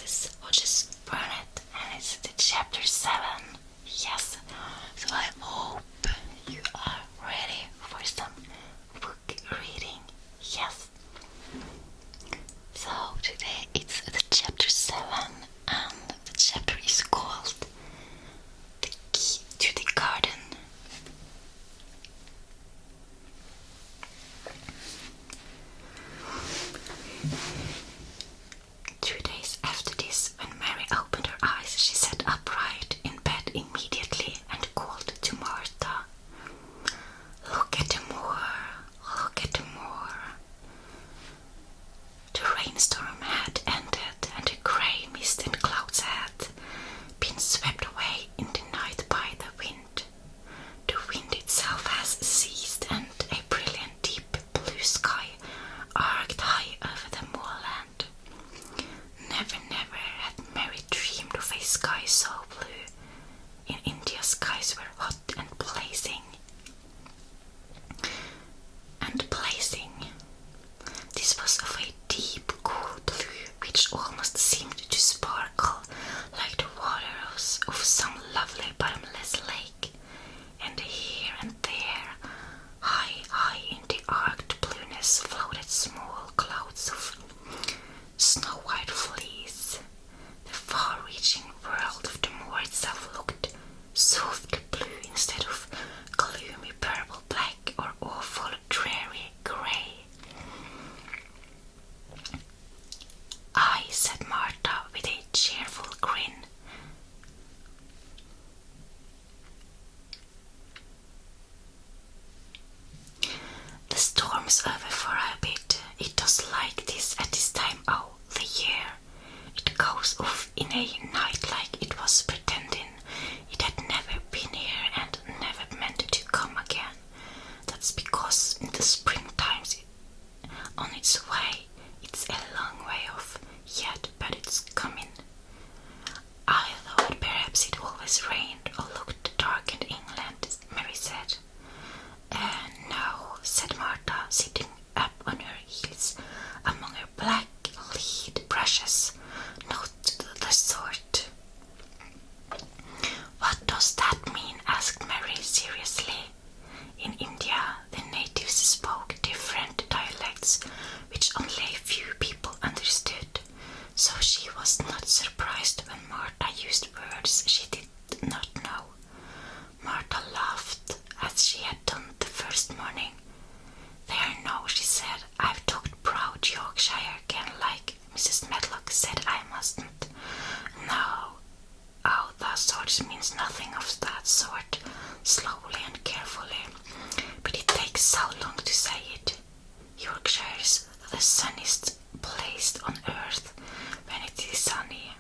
glasses or just burn it. And it's the chapter 7. Yes. So I hope you are ready for some book reading. Yes. So today it's the chapter 7 and the chapter is called The Key to the Garden. After this, when Mary opened her eyes, she sat upright in bed immediately and called to Martha. Look at the moor, look at the moor. The rainstorm had ended and the grey mist and clouds had been swept away in the night by the wind. The wind itself has ceased and a brilliant deep blue sky arced high over the moorland. Never had Mary dreamed of a sky so blue. In India, skies were hot and blazing. This was of a deep, cool blue, which almost seemed to sparkle like the water of some lovely bottomless lake. And here and there, high in the arced blueness, floated small clouds of snow-white fleece. The far-reaching world of the moor itself looked soft blue instead of gloomy purple black or awful dreary grey. "Aye," said Martha with a cheerful grin. "The storm's over for a bit. It does like this at this time of the year. It goes off in a night like it was pretending it had never been here and never meant to come again. That's because in the springtime's on its way. It's a long way off yet, but it's coming. I thought perhaps it always rained or looked dark in England," Mary said. "No," said Martha, sitting up on her heels among her black lead brushes. "Not the sort." "What does that mean?" asked Mary seriously. In India, the natives spoke different dialects which only a few people understood, so she was not surprised when Martha used words she did not know. Martha laughed as she had done the first morning. "There, no," she said, "I've talked proud Yorkshire again like Mrs. Medlock said I mustn't. No, oh, that sort means nothing of that sort," slowly and carefully, "but it takes so long to say it. Yorkshire's the sunniest place on earth when it is sunny.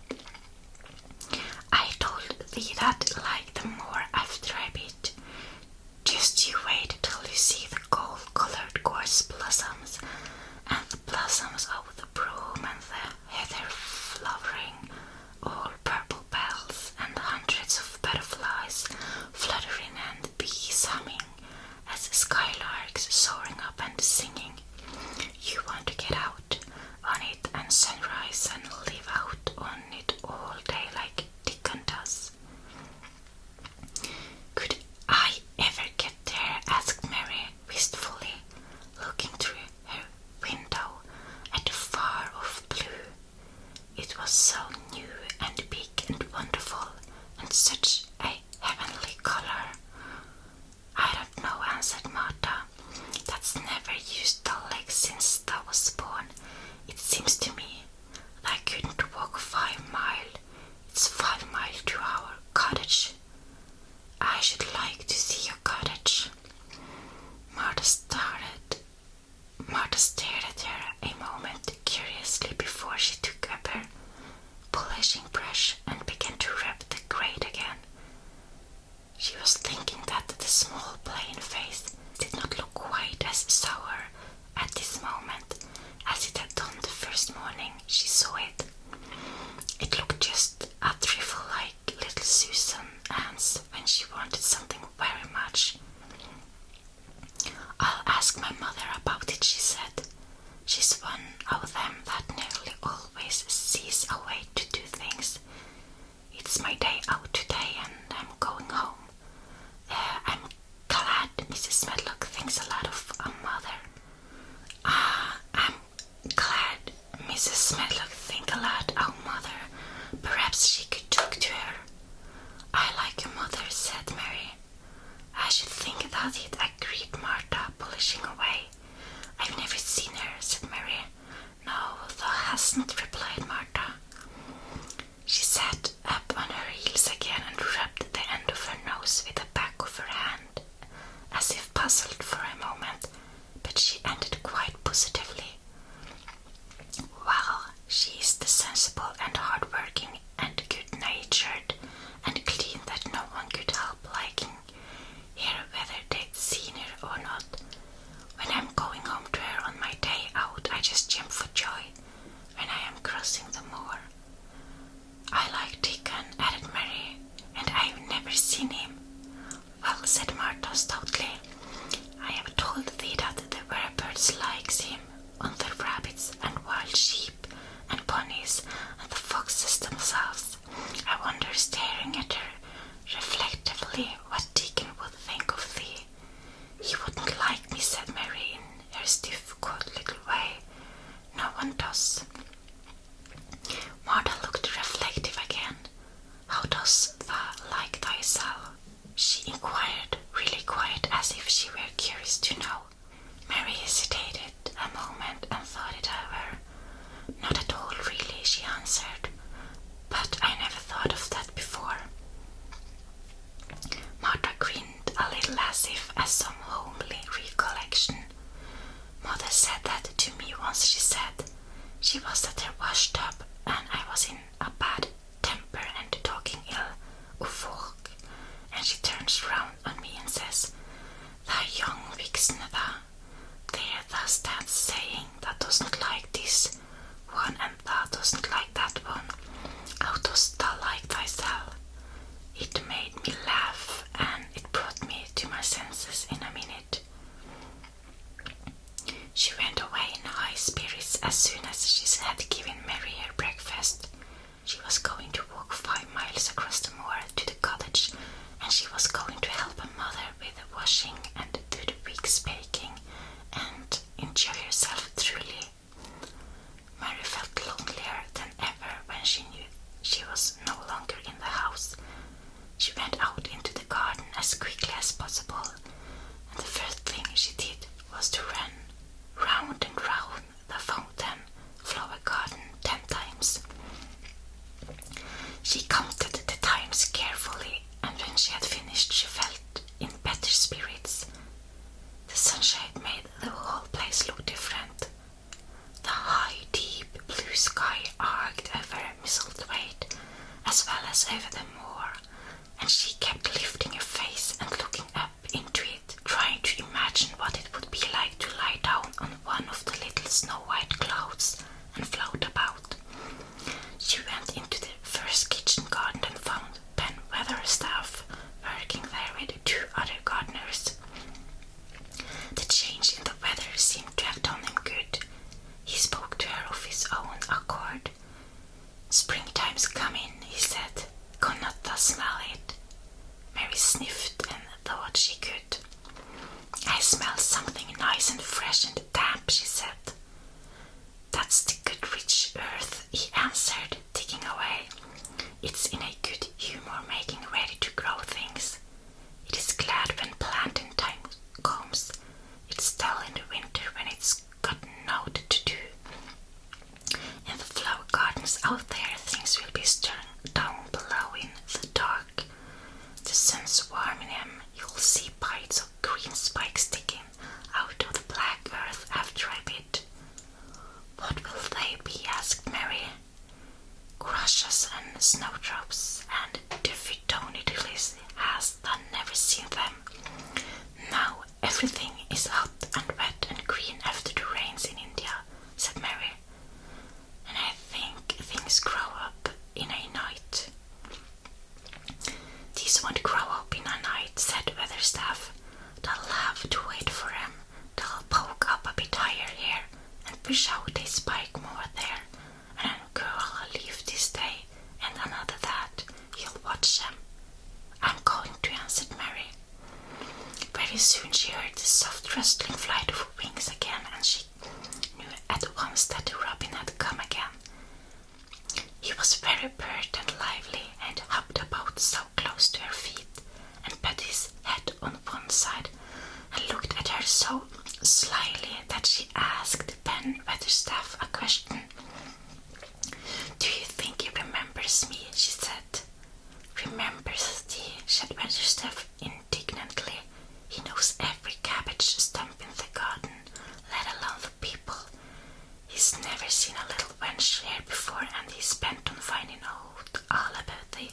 I told thee that like the moor after a bit. Just you wait till you see the gold-colored gorse blossoms and the blossoms of the broom and the heather flowering, all purple bells and hundreds of butterflies fluttering and bees humming as skylarks soaring up and singing. You want to get out on it and sunrise and live out on it all day like Dickon does." "Could I ever get there?" asked Mary wistfully, looking through her window at the far-off blue. It was so new and big and wonderful, and such a heavenly color. "I don't know," answered Martha. "That's never used the legs since thou was born. It seems to me that I couldn't walk 5 miles. It's 5 miles to our cottage. I should like to see your cottage." Martha stared at her a moment curiously before she took up her polishing brush and began to rub the grate again. She was thinking that the small plain face did not look quite as sour at this moment as it had done the first morning she saw it. It looked just a trifle like little Susan Ann's when she wanted something very much. "I'll ask my mother about it," she said. "She's one of them that nearly always sees a way to do smelled like think aloud. Oh, mother, perhaps she could talk to her. I like your mother, said Mary. I should think that it, agreed Martha, polishing away. I've never seen her, said Mary. No, thou hasn't, replied Martha. She sat up on her heels again and rubbed the end of her nose with the back of her hand, as if puzzled for a moment, but she ended quite positively. Well, she is the sensible and hard-working and good-natured and clean that no one could help liking her whether they'd seen her or not. When I'm going home to her on my day out, I just jump for joy when I am crossing the moor. I like Dickon, added Mary, and I've never seen him. Well, said Martha stoutly, I have told thee that the werebirds likes him on the rabbits and wild sheep and ponies and the foxes themselves. I wonder, staring at her reflectively, what Dickon would think of thee. He wouldn't like me, said Mary in her stiff, cold little way. No one does. Martha looked reflective again. How dost thou like thyself? She inquired, really quiet, as if she were curious to know. Mary hesitated a moment and thought it over. Not at all, really, she answered. But I never thought of that before. Martha grinned a little as if at some homely recollection. Mother said that to me once, she said. She was at her washtub and I was in a bad temper and talking ill of folk, and she turns round on me and says, Thou young vixen, there thou stands saying thou doesn't like this one and thou doesn't like that one. How dost thou like thyself? It made me laugh and it brought me to my senses in a minute. She went away in high spirits as soon as she had given Mary her breakfast. She was going to walk 5 miles across the moor to the cottage, and she was going to help her mother with the washing and do the week's baking and enjoy herself truly. Mary felt lonelier than ever when she knew she was no longer in the house. She went out into the garden as quickly as possible, and the first thing she did was to run round and round the fountain flower garden 10 times. She counted the times carefully, and when she had finished she felt in better spirits. The sunshine made the whole place look different. The high, deep blue sky arced over Misselthwaite as well as over the moor, and she kept lifting her face and looking up into it, trying to imagine what it would be like to lie down on one of the little snow-white clouds and float about. She went into the first kitchen garden and found Ben Weatherstaff working there with 2 other gardeners. The change in the weather seemed to have done him good. He spoke to her of his own accord. Springtime's coming, he said. Cannot thou smell it? Mary sniffed and thought she could. I smell something nice and fresh and damp, she said. That's the good rich earth, he answered, digging away. It's in a good humor making ready to grow things. It is glad when planting time comes. It's dull in the winter when it's got naught to do. In the flower gardens out there things will be stirring down below in the dark. The sun's warming them. You'll see bites of green spikes sticking out of the black earth after a bit. What will they be? Asked Mary. Crushes and snowdrops and Duffy-Tony lilies. Has thou never seen them? Now everything is hot and wet and green after the rains in India, said Mary. And I think things grow up in a night. These won't grow up in a night, said Weatherstaff. They'll have to wait for them. They'll poke up a bit higher here and push out a spike more there, and then grow a leaf this day and another that. You'll watch them. I'm going to, answered Mary. Very soon she heard the soft rustling flight of wings again, and she knew at once that the robin had come again. shared before, and he's bent on finding out all about it.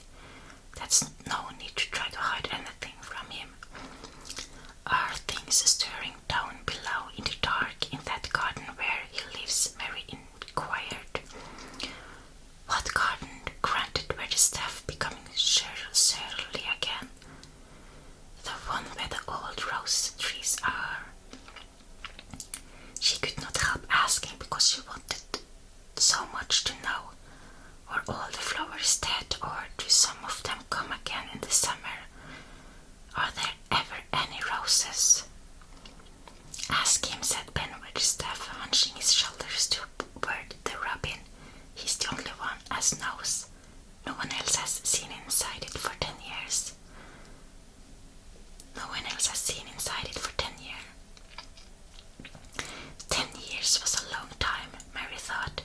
That's no need to try to hide anything from him. Are things stirring down below in the dark in that garden where he lives? Mary inquired. What garden? Granted, where the staff becoming surly again. The one where the old rose trees are. She could not help asking because she wanted so much to know. Were all the flowers dead, or do some of them come again in the summer? Are there ever any roses? Ask him, said Ben with the staff, hunching his shoulders toward the robin. He's the only one as knows. No one else has seen inside it for 10 years. No one else has seen inside it for 10 years. 10 years was a long time, Mary thought.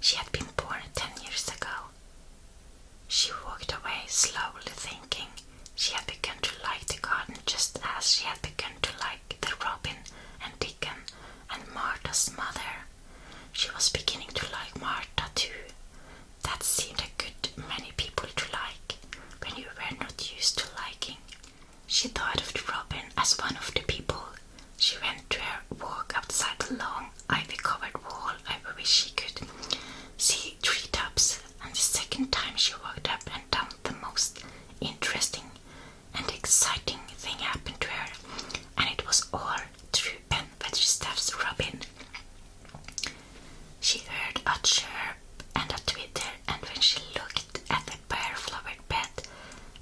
She had been born 10 years ago. She walked away slowly, thinking she had begun to like the garden just as she had begun to like the robin and Dickon and Martha's mother. She was beginning to like Martha too. That seemed a good many people to like when you were not used to liking. She thought of the robin as one of the people. She went to her walk outside the long, ivy-covered wall. I wish she could see treetops, and the second time she walked up and down, the most interesting and exciting thing happened to her, and it was all through Ben Weatherstaff's robin. She heard a chirp and a twitter, and when she looked at the bare-flowered bed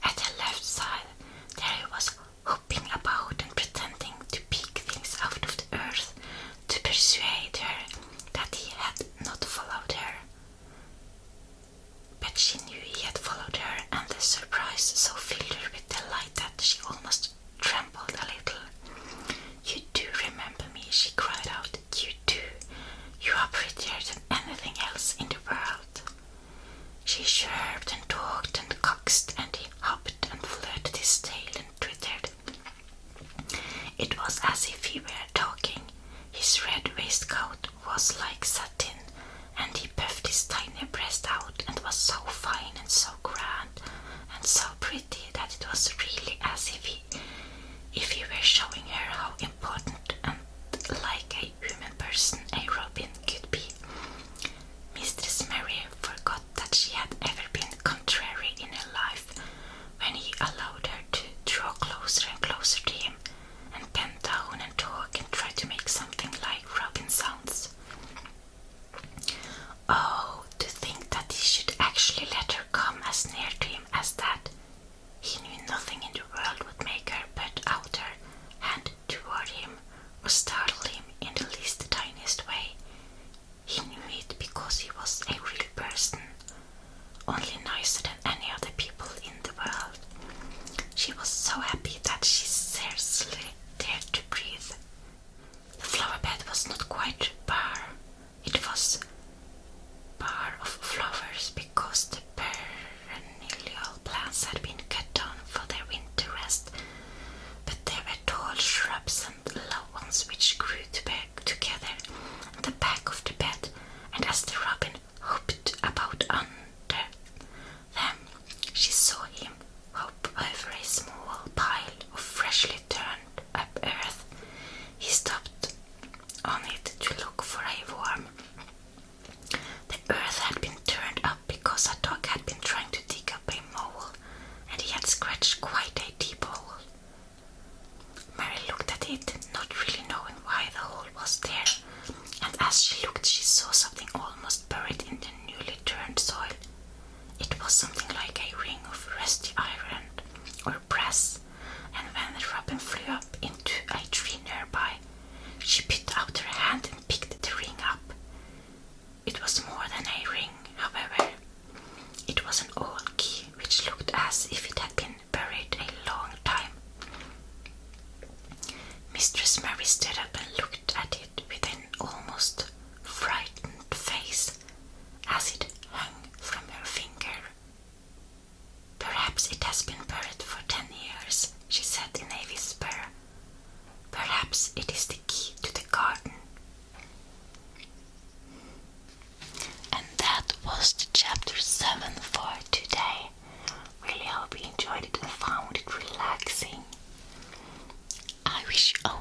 at her left side, there he was hopping about and pretending to pick things out of the earth to persuade her that he had not followed her. But she knew he had followed her, and the surprise so filled her with delight that she almost trembled a little. You do remember me, she cried out. You do. You are prettier than anything else in the world. She chirped and talked and coaxed, and he hopped and flirted his tail and twittered. It was as if he were talking. His red waistcoat was like satin, and he puffed his tiny breast out and was so fine and so grand and so pretty that it was really as if he were showing her how important and like a human person a robin could be. Mistress Mary forgot that she had ever been contrary in her life when he allowed her to draw closer and closer to him and bend down and talk and try to make something like robin sounds. was the chapter 7 for today. Really hope you enjoyed it and found it relaxing. I wish you a